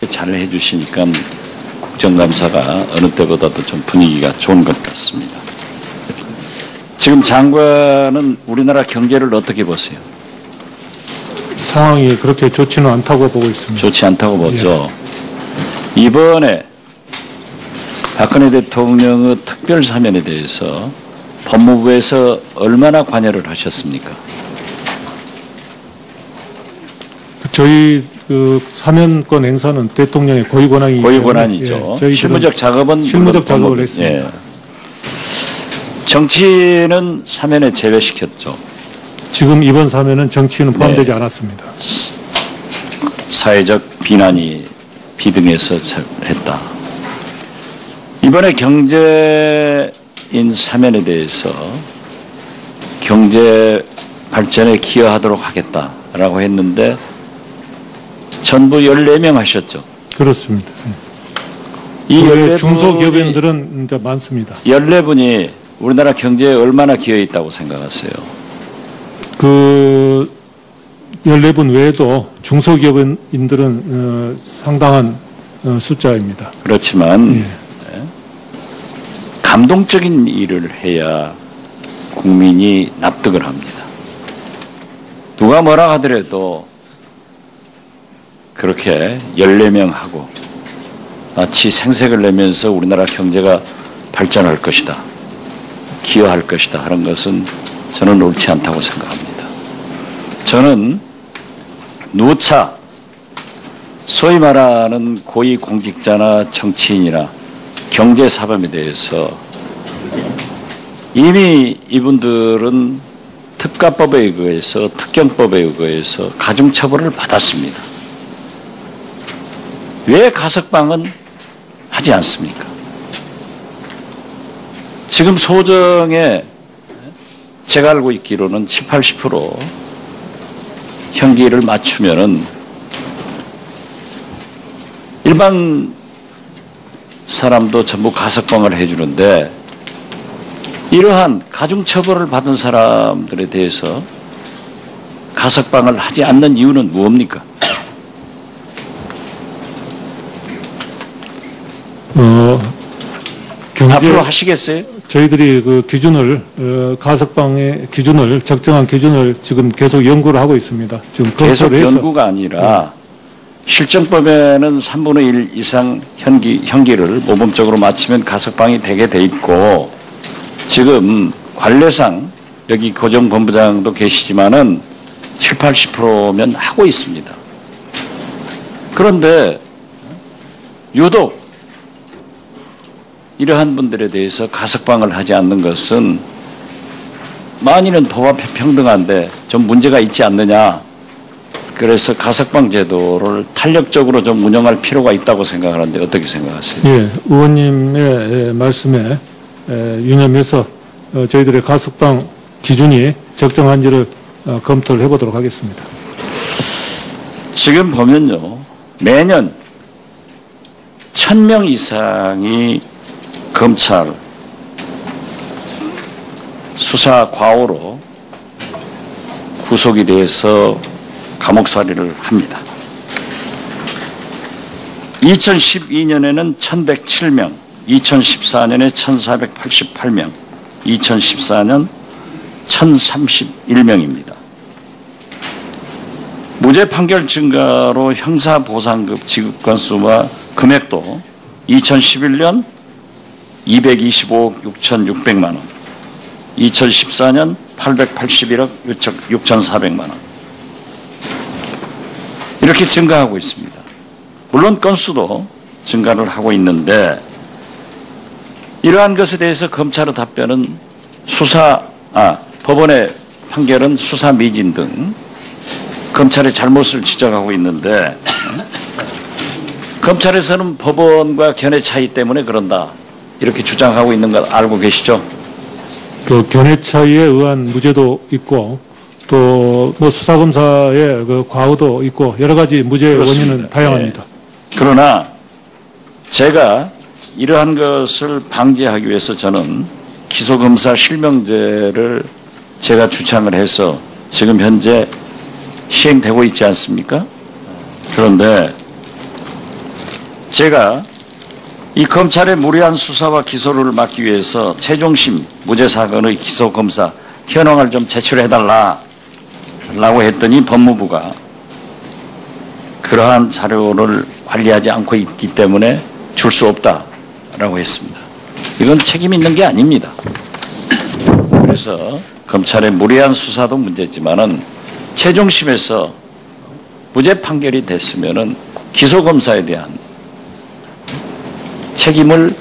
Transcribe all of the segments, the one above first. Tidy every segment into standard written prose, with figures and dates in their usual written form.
잘 해주시니까 국정감사가 어느 때보다도 좀 분위기가 좋은 것 같습니다. 지금 장관은 우리나라 경제를 어떻게 보세요? 상황이 그렇게 좋지는 않다고 보고 있습니다. 좋지 않다고 보죠. 예. 이번에 박근혜 대통령의 특별 사면에 대해서 법무부에서 얼마나 관여를 하셨습니까? 저희 사면권 행사는 대통령의 고유 권한이기 때문에 고유권한이죠. 예, 실무적 작업은 실무적 작업을 했습니다. 예. 정치인은 사면에 제외시켰죠. 지금 이번 사면은 정치인은 포함되지 않았습니다. 사회적 비난이 비등해서 했다. 이번에 경제인 사면에 대해서 경제 발전에 기여하도록 하겠다라고 했는데 전부 14명 하셨죠? 그렇습니다. 이 14분이 중소기업인들은 이제 많습니다. 14분이 우리나라 경제에 얼마나 기여했다고 생각하세요? 그 14분 외에도 중소기업인들은 상당한 숫자입니다. 그렇지만 감동적인 일을 해야 국민이 납득을 합니다. 누가 뭐라 하더라도 그렇게 14명 하고 마치 생색을 내면서 우리나라 경제가 발전할 것이다, 기여할 것이다 하는 것은 저는 옳지 않다고 생각합니다. 저는 누차 소위 말하는 고위공직자나 정치인이나 경제사범에 대해서 이미 이분들은 특가법에 의거해서 특경법에 의거해서 가중처벌을 받았습니다. 왜 가석방은 하지 않습니까? 지금 소정에 제가 알고 있기로는 70, 80% 형기를 맞추면은 일반 사람도 전부 가석방을 해주는데 이러한 가중처벌을 받은 사람들에 대해서 가석방을 하지 않는 이유는 무엇입니까? 앞으로 하시겠어요? 저희들이 그 기준을 가석방의 기준을 적정한 기준을 지금 계속 연구를 하고 있습니다. 지금 계속 연구가 아니라 실정법에는 3분의 1 이상 형기를 모범적으로 마치면 가석방이 되게 돼 있고 지금 관례상 여기 고정본부장도 계시지만은 70, 80%면 하고 있습니다. 그런데 유독 이러한 분들에 대해서 가석방을 하지 않는 것은 만일은 법 앞에 평등한데 좀 문제가 있지 않느냐. 그래서 가석방 제도를 탄력적으로 좀 운영할 필요가 있다고 생각하는데 어떻게 생각하세요? 예, 의원님의 말씀에 유념해서 저희들의 가석방 기준이 적정한지를 검토를 해보도록 하겠습니다. 지금 보면요, 매년 1000명 이상이 검찰 수사 과오로 구속이 돼서 감옥살이를 합니다. 2012년에는 1107명, 2014년에 1488명, 2014년 1031명입니다. 무죄 판결 증가로 형사보상급 지급 건수와 금액도 2011년 225억 6,600만 원, 2014년 881억 6,400만 원. 이렇게 증가하고 있습니다. 물론 건수도 증가를 하고 있는데 이러한 것에 대해서 검찰의 답변은 법원의 판결은 수사 미진 등 검찰의 잘못을 지적하고 있는데 검찰에서는 법원과 견해 차이 때문에 그런다. 이렇게 주장하고 있는 걸 알고 계시죠? 그 견해 차이에 의한 무죄도 있고 또 뭐 수사검사의 그 과오도 있고 여러 가지 무죄 원인은 다양합니다. 네. 그러나 제가 이러한 것을 방지하기 위해서 저는 기소검사 실명제를 제가 주창을 해서 지금 현재 시행되고 있지 않습니까? 그런데 제가 이 검찰의 무리한 수사와 기소를 막기 위해서 최종심 무죄 사건의 기소 검사 현황을 좀 제출해달라고 했더니 법무부가 그러한 자료를 관리하지 않고 있기 때문에 줄 수 없다라고 했습니다. 이건 책임 있는 게 아닙니다. 그래서 검찰의 무리한 수사도 문제지만은 최종심에서 무죄 판결이 됐으면은 기소 검사에 대한 책임을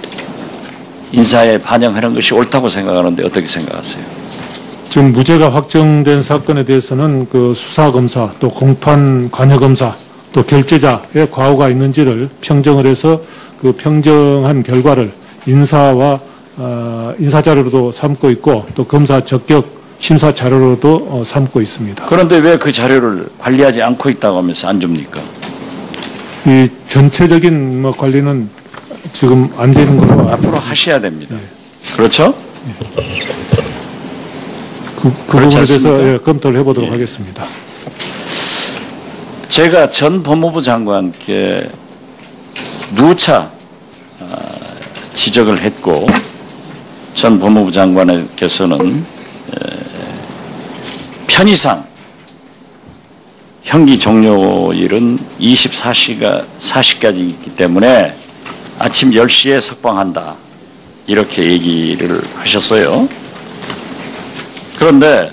인사에 반영하는 것이 옳다고 생각하는데 어떻게 생각하세요? 지금 무죄가 확정된 사건에 대해서는 그 수사검사 또 공판 관여검사 또 결재자의 과오가 있는지를 평정을 해서 그 평정한 결과를 인사와 인사 자료로도 삼고 있고 또 검사 적격 심사 자료로도 삼고 있습니다. 그런데 왜 그 자료를 관리하지 않고 있다고 하면서 안 줍니까? 이 전체적인 관리는 지금 안 되는 걸로 앞으로 하셔야 됩니다. 그렇죠? 그 부분에 대해서 검토를 해보도록 하겠습니다. 제가 전 법무부 장관께 누차 지적을 했고 전 법무부 장관께서는 편의상 형기 종료일은 24시까지 있기 때문에 아침 10시에 석방한다 이렇게 얘기를 하셨어요. 그런데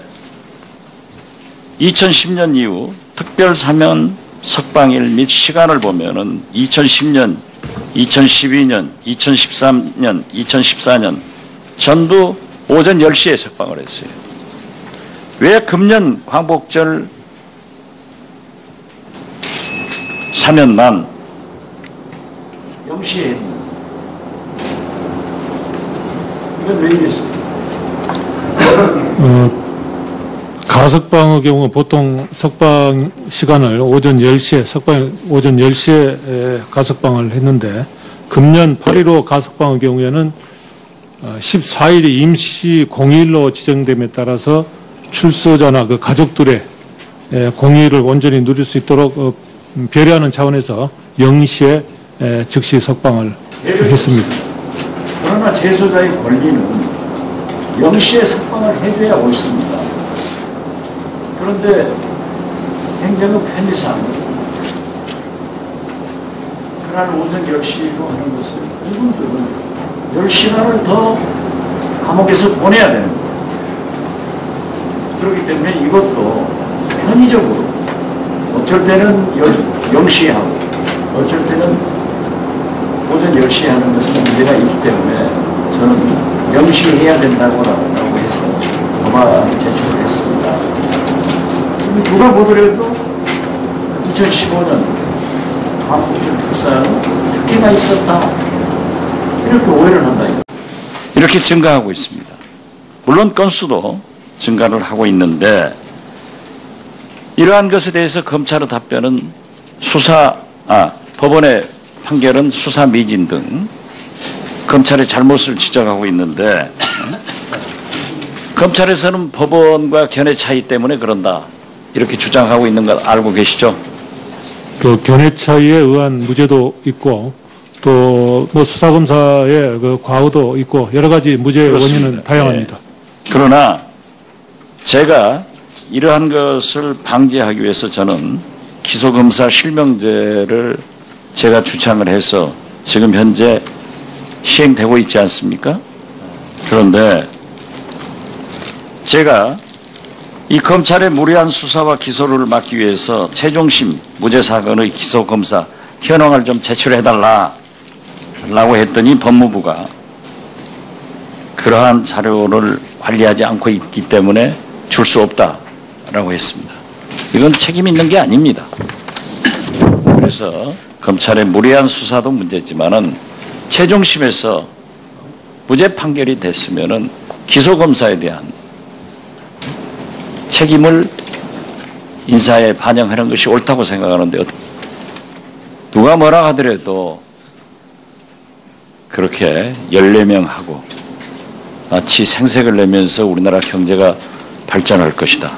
2010년 이후 특별사면 석방일 및 시간을 보면은 2010년, 2012년, 2013년, 2014년 전부 오전 10시에 석방을 했어요. 왜 금년 광복절 사면만 0시에 했는가? 이건 왜 이랬어요? 가석방의 경우 보통 석방 시간을 오전 10시에 오전 10시에 가석방을 했는데 금년 8.15 가석방의 경우에는 14일이 임시 공휴일로 지정됨에 따라서 출소자나 그 가족들의 공휴일을 온전히 누릴 수 있도록 배려하는 차원에서 0시에 즉시 석방을 했습니다. 그러나 재소자의 권리는 0시에 석방을 해줘야 옳습니다. 그런데 행정의 편의상 그날 오전 10시로 하는 것을 이분들은 10시간을 더 감옥에서 보내야 되는 거예요. 그렇기 때문에 이것도 편의적으로 어쩔 때는 0시에 하고 어쩔 때는 오전 10시에 하는 것은 문제가 있기 때문에 저는 0시에 해야 된다고 해서 법안을 제출을 했습니다. 누가 보더라도 2015년 광복절 특사는 특혜가 있었다 이렇게 오해를 한다. 이렇게 증가하고 있습니다. 물론 건수도 증가를 하고 있는데 이러한 것에 대해서 검찰의 답변은 법원의 판결은 수사 미진 등 검찰의 잘못을 지적하고 있는데 검찰에서는 법원과 견해 차이 때문에 그런다 이렇게 주장하고 있는 걸 알고 계시죠? 그 견해 차이에 의한 무죄도 있고 또 뭐 수사검사의 그 과오도 있고 여러 가지 무죄 원인은 다양합니다. 그러나 제가 이러한 것을 방지하기 위해서 저는 기소검사 실명제를 제가 주창을 해서 지금 현재 시행되고 있지 않습니까? 그런데 제가 이 검찰의 무리한 수사와 기소를 막기 위해서 최종심 무죄 사건의 기소검사 현황을 좀 제출해달라고 했더니 법무부가 그러한 자료를 관리하지 않고 있기 때문에 줄 수 없다라고 했습니다. 이건 책임 있는 게 아닙니다. 그래서 검찰의 무리한 수사도 문제지만은 최종심에서 무죄 판결이 됐으면은 기소검사에 대한 책임을 인사에 반영하는 것이 옳다고 생각하는데 누가 뭐라 하더라도 그렇게 14명하고 마치 생색을 내면서 우리나라 경제가 발전할 것이다,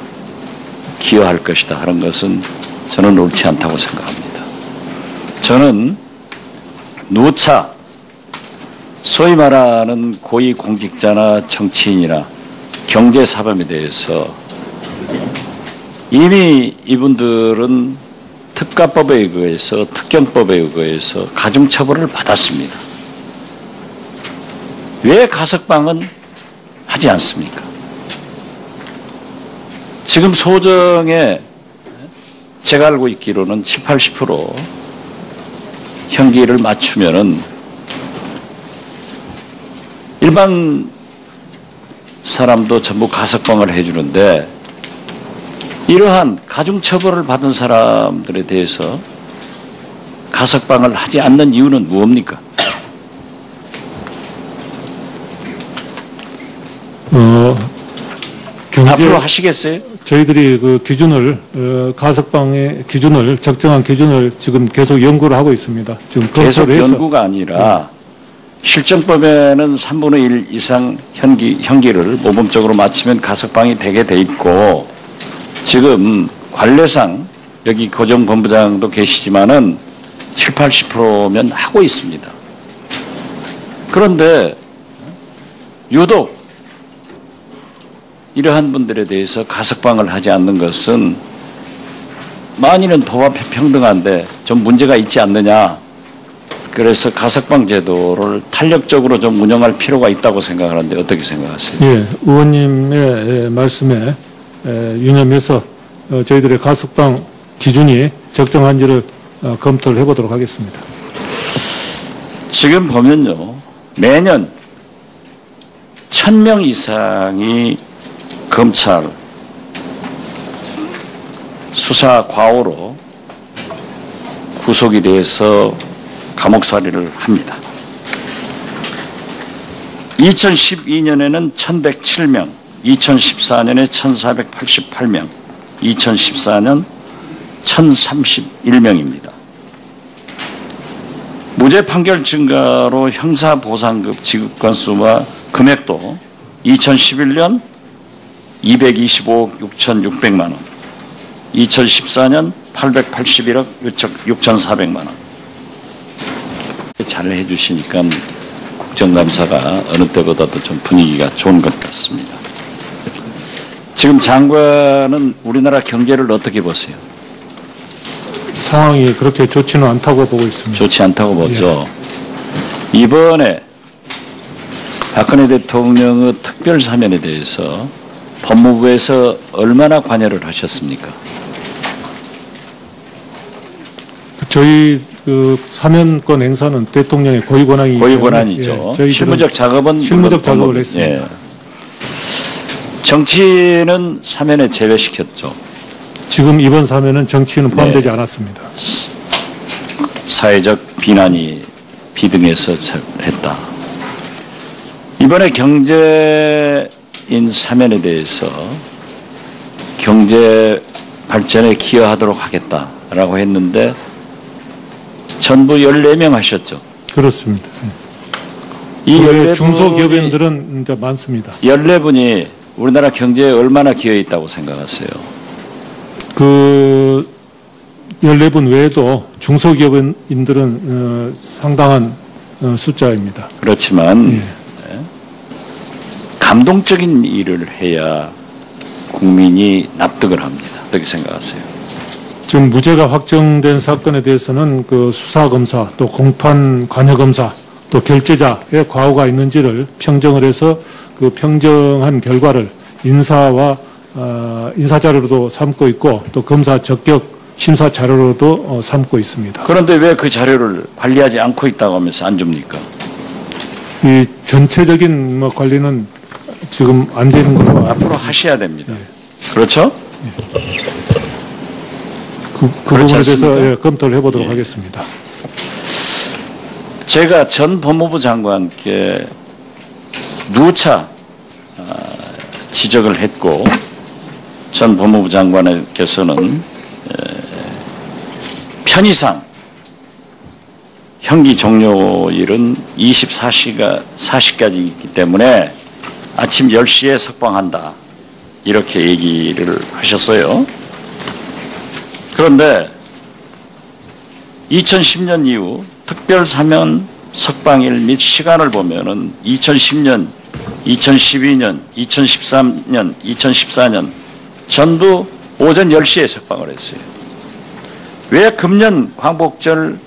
기여할 것이다 하는 것은 저는 옳지 않다고 생각합니다. 저는 누차 소위 말하는 고위공직자나 정치인이나 경제사범에 대해서 이미 이분들은 특가법에 의거해서 특경법에 의거해서 가중처벌을 받았습니다. 왜 가석방은 하지 않습니까? 지금 소정에 제가 알고 있기로는 70, 80% 형기를 맞추면은 일반 사람도 전부 가석방을 해주는데 이러한 가중처벌을 받은 사람들에 대해서 가석방을 하지 않는 이유는 무엇입니까? 앞으로 하시겠어요? 저희들이 그 기준을 가석방의 기준을 적정한 기준을 지금 계속 연구를 하고 있습니다. 지금 계속 연구가 아니라 실정법에는 3분의 1 이상 형기를 모범적으로 마치면 가석방이 되게 돼 있고 지금 관례상 여기 고정본부장도 계시지만은 70, 80%면 하고 있습니다. 그런데 유독 이러한 분들에 대해서 가석방을 하지 않는 것은 만일은 법 앞에 평등한데 좀 문제가 있지 않느냐. 그래서 가석방 제도를 탄력적으로 좀 운영할 필요가 있다고 생각하는데 어떻게 생각하세요? 예, 의원님의 말씀에 유념해서 저희들의 가석방 기준이 적정한지를 검토를 해보도록 하겠습니다. 지금 보면요. 매년 1000명 이상이 검찰 수사 과오로 구속이 돼서 감옥살이를 합니다. 2012년에는 1107명, 2014년에 1488명, 2014년 1031명입니다. 무죄 판결 증가로 형사보상급 지급 건수와 금액도 2011년 225억 6,600만 원, 2014년 881억 6,400만 원. 잘 해주시니까 국정감사가 어느 때보다도 좀 분위기가 좋은 것 같습니다. 지금 장관은 우리나라 경제를 어떻게 보세요? 상황이 그렇게 좋지는 않다고 보고 있습니다. 좋지 않다고 보죠. 예. 이번에 박근혜 대통령의 특별 사면에 대해서 법무부에서 얼마나 관여를 하셨습니까? 저희 그 사면권 행사는 대통령의 고유 권한이기 때문에 고유 권한이죠. 예, 실무적 작업은 실무적 작업을 했습니다. 예. 정치는 사면에 제외시켰죠. 지금 이번 사면은 정치인은 포함되지 않았습니다. 사회적 비난이 비등해서 했다. 이번에 경제인 사면에 대해서 경제 발전에 기여하도록 하겠다라고 했는데 전부 14명 하셨죠. 그렇습니다. 이 14분이 중소기업인들은 이제 많습니다. 14분이 우리나라 경제에 얼마나 기여했다고 생각하세요? 그 14분 외에도 중소기업인들은 상당한 숫자입니다. 그렇지만 감동적인 일을 해야 국민이 납득을 합니다. 어떻게 생각하세요? 지금 무죄가 확정된 사건에 대해서는 그 수사검사 또 공판 관여검사 또 결재자의 과오가 있는지를 평정을 해서 그 평정한 결과를 인사와 인사 자료로도 삼고 있고 또 검사 적격 심사 자료로도 삼고 있습니다. 그런데 왜 그 자료를 관리하지 않고 있다고 하면서 안 줍니까? 이 전체적인 관리는 지금 안 되는 걸로 앞으로 하셔야 됩니다. 그렇죠? 그 부분에 대해서 검토를 해보도록 하겠습니다. 제가 전 법무부 장관께 누차 지적을 했고 전 법무부 장관께서는 편의상 형기 종료일은 24시까지 있기 때문에 아침 10시에 석방한다. 이렇게 얘기를 하셨어요. 그런데 2010년 이후 특별 사면 석방일 및 시간을 보면은 2010년, 2012년, 2013년, 2014년 전부 오전 10시에 석방을 했어요. 왜 금년 광복절